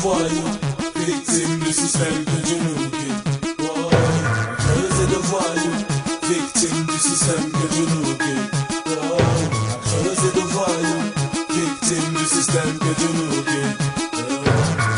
voyous, victimes du système que Dieu nous guide. Oh, creuser de voyous, victimes du système que Dieu nous guide. Oh, creuser de voyous, victimes du système que Dieu nous guide.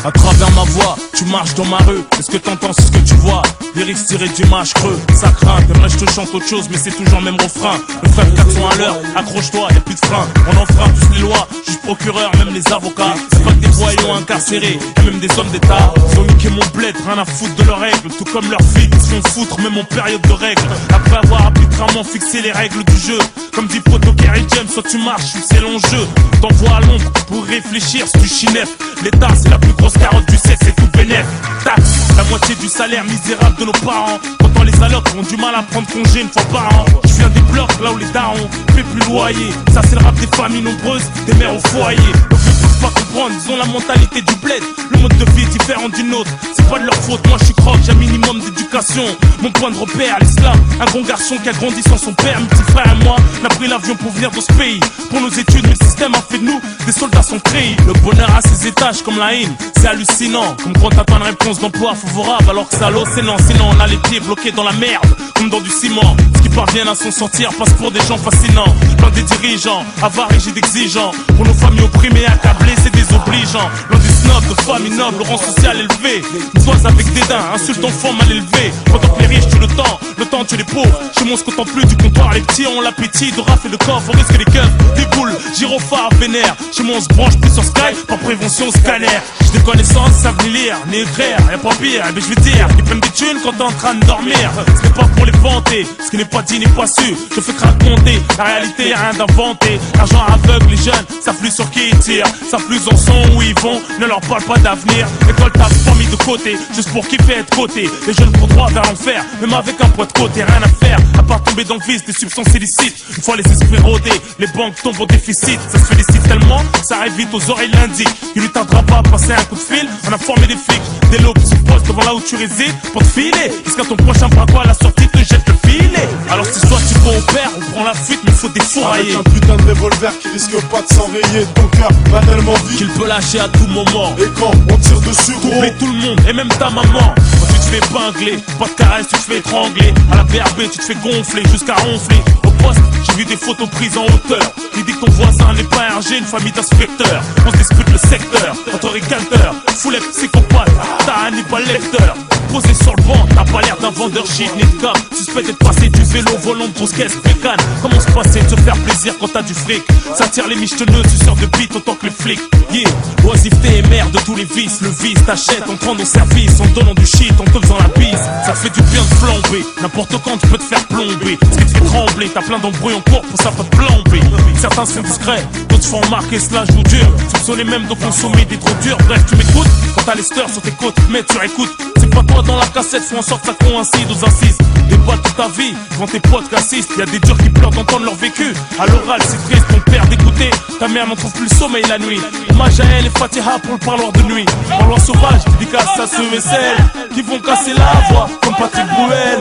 À travers ma voix, tu marches dans ma rue. Est-ce que t'entends, c'est ce que tu vois? Lyrics tirés du match creux, ça craint. T'aimerais je te chante autre chose, mais c'est toujours le même refrain. Le frère 400 à l'heure, accroche-toi, y'a plus de frein. On enfreint tous les lois, juge procureur, même les avocats. C'est pas que des voyous incarcérés, y'a même des hommes d'état. Ils ont niqué mon bled, rien à foutre de leurs règles. Tout comme leurs filles qui se font foutre, même en période de règles. Après avoir arbitrairement fixé les règles du jeu. Comme dit Poto Kerry James, soit tu marches, c'est l'enjeu. T'envoies à l'ombre pour réfléchir si tu chinef. L'État c'est la plus grosse carotte du sexe, c'est tout bénef. Taxe, la moitié du salaire misérable de nos parents. Pourtant les allocs ont du mal à prendre congé une fois par an. Je viens des blocs là où les darons paient plus loyer. Ça c'est le rap des familles nombreuses, des mères au foyer. Donc ils peuvent pas comprendre, ils ont la mentalité du bled. Le mode de vie est différent du nôtre, c'est pas de leur faute. Moi je suis croque, j'ai un minimum d'éducation. Mon point de repère, l'islam, un bon garçon qui a grandi sans son père. Mon petit frère et moi, on a pris l'avion pour venir dans ce pays. Pour nos études, mais le système a fait de nous des soldats sans créer. Le bonheur à ses étages comme la haine, c'est hallucinant. Comme quand t'attends une réponse d'emploi favorable alors que ça l'océan. Sinon on a les pieds bloqués dans la merde, comme dans du ciment. Ce qui parviennent à s'en sortir passe pour des gens fascinants. Plein des dirigeants, avares rigides exigeants. Pour nos familles opprimées, accablées, c'est désobligeant. L'un des snobs de famille noble, rang social élevé. Nous oies avec dédain, insulte enfant mal élevé. Pendant que les riches tuent le temps tue les pauvres. Chez moi on se contente plus du comptoir, les petits ont l'appétit de rafle et de coffre. On risque les keufs, des boules, gyrophares, vénère. Chez moi on se branche plus sur Sky, par prévention scanner. J'ai des connaissances, savent ni lire, ni écrire, y'a pas pire. Mais je vais dire, ils prennent des thunes quand t'es en train de dormir. Ce n'est pas pour les vanter, ce qui n'est pas dit n'est pas su. Je fais que raconter, la réalité y'a rien d'inventé. L'argent aveugle les jeunes, savent plus sur qui ils tirent, savent plus en sont où ils vont, ne leur parle pas d'avenir. École t'as pas mis de côté, juste pour kiffer être côté. Les jeunes courent droit vers l'enfer, même avec un poids de côté, rien à faire, à part tomber dans le vice des substances illicites. Une fois les esprits rodés, les banques tombent en déficit. Ça se félicite tellement, ça arrive vite aux oreilles lundi. Il lui tardera pas à passer un coup de fil, on a formé des flics. Dès l'aube se pose devant là où tu résides pour te filer. Jusqu'à ton prochain braquois à la sortie te jette le filet. Alors si soit tu vas au père, on prend la fuite mais faut défourailler. Avec un putain de revolver qui risque pas de s'enrayer. Ton cœur banalement dit qu'il peut lâcher à tout moment. Et quand on tire dessus gros, oublie tout le monde et même ta maman. Quand tu te fais épingler, pas de caresse, tu te fais étrangler. À la BRB tu te fais gonfler jusqu'à ronfler. Au poste, j'ai vu des photos prises en hauteur. Il dit que ton voisin n'est pas RG, une famille d'inspecteurs. On se dispute le secteur, entre récalteurs, foulette psychopathe, t'as Hannibal Lecter. Posé sur le banc, t'as pas l'air d'un vendeur shit ni de cap. Suspect d'être passé du vélo volant de grosse caisse pécane. Comment se passer de se faire plaisir quand t'as du fric? Ça tire les michetonneux, tu sors de bite autant que les flics. Yeah, oisiveté est mère de tous les vices. Le vice t'achète en te rendant service, en te donnant du shit, en te faisant la bise. Ça fait du bien de flamber, n'importe quand tu peux te faire plomber. Ce qui te fait trembler, t'as plein d'embrouilles en cours pour ça pas te plomber. Certains sont discrets, d'autres font remarquer cela joue dur. Soupçonner même de consommer des trop durs. Bref tu m'écoutes, quand t'as les steurs sur tes côtes, mais tu écoutes. C'est pas toi dans la cassette, fais en sorte que ça coïncide aux assises. Débat toute ta vie, devant tes potes qu'assistent. Y'a des durs qui pleurent d'entendre leur vécu. À l'oral c'est triste, ton père d'écouter. Ta mère n'en trouve plus le sommeil la nuit. Hommage à elle et Fatiha pour le parloir de nuit. Parloir sauvage, dédicace à ceux et celles qui vont casser la voix, comme Patrick Bruel.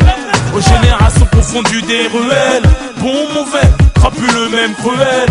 Aux générations confondues des ruelles. Bon, mauvais, crapuleux, même cruel.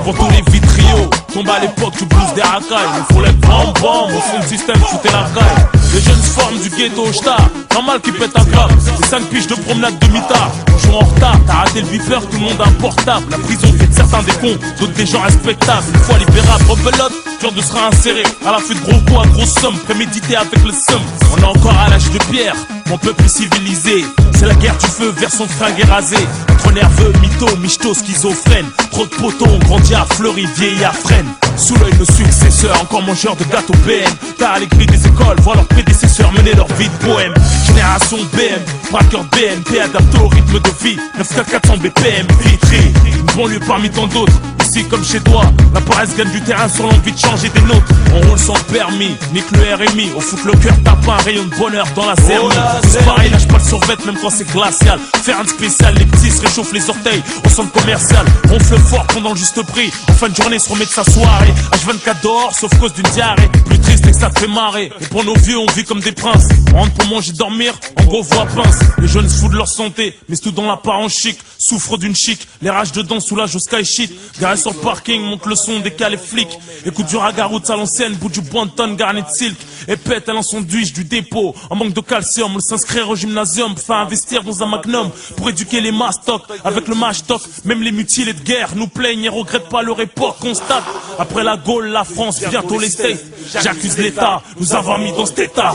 Pour tous les vitriaux, tombe à l'époque du blues des racailles. Il faut les bam bam, au fond du système, foutez la caille. Les jeunes se forment du ghetto au star, normal qu'ils pètent un câble. C'est 5 piges de promenade de mitard. Joue en retard, t'as raté le beeper, tout le monde a un portable. La prison fait de certains des cons, d'autres des gens respectables. Une fois libérable, rebelote, dur de se réinsérer. À la fête de gros coups à grosse somme, prémédité avec le somme. On est encore à l'âge de pierre, mon peuple est civilisé. C'est la guerre du feu vers son fringue rasé. Trop nerveux, mytho, michto, schizophrène. Trop de poteaux, on grandit à Fleury, vieilli à Fresnes. Sous l'œil le successeur, encore mangeur de gâteaux BM. Tard à l'écrit des écoles, voir leurs prédécesseurs mener leur vie de bohème. Génération BM, braqueur BNP, adapté au rythme de vie. 9400 BPM, Vitry, une banlieue parmi tant d'autres. Ici comme chez toi, la paresse gagne du terrain sur l'envie de changer des notes. On roule sans permis, nique le RMI. Au foot le cœur tape un rayon de bonheur dans la zermie. C'est pareil, lâche pas le survêt même quand c'est glacial. Faire un spécial, les petits se réchauffent les orteils au centre commercial. Ronfle fort pendant le juste prix. En fin de journée se remet de sa soirée. H24 dehors, sauf cause d'une diarrhée. Plus triste et que ça te fait marrer. Et pour nos vieux, on vit comme des princes. On rentre pour manger, dormir, en gros voix pince. Les jeunes se foutent de leur santé, mais c'est tout dans l'apparence chic. Souffre d'une chic, les rages dedans soulagent au sky shit. Garé sur le parking, monte le son, décale les flics. Écoute du ragaroute à l'ancienne, bout du Bointon garni de silk. et pète à l'ensandwich du dépôt. En manque de calcium, on s'inscrire au gymnasium, faire investir dans un magnum pour éduquer les mastocs. Avec le match-toc, même les mutilés de guerre nous plaignent et regrettent pas leur époque. Constate, après la Gaule, la France, bientôt les States. J'accuse l'État, nous avons mis dans cet état.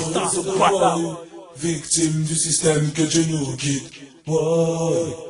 Victime du système que Dieu nous guide. Ouais.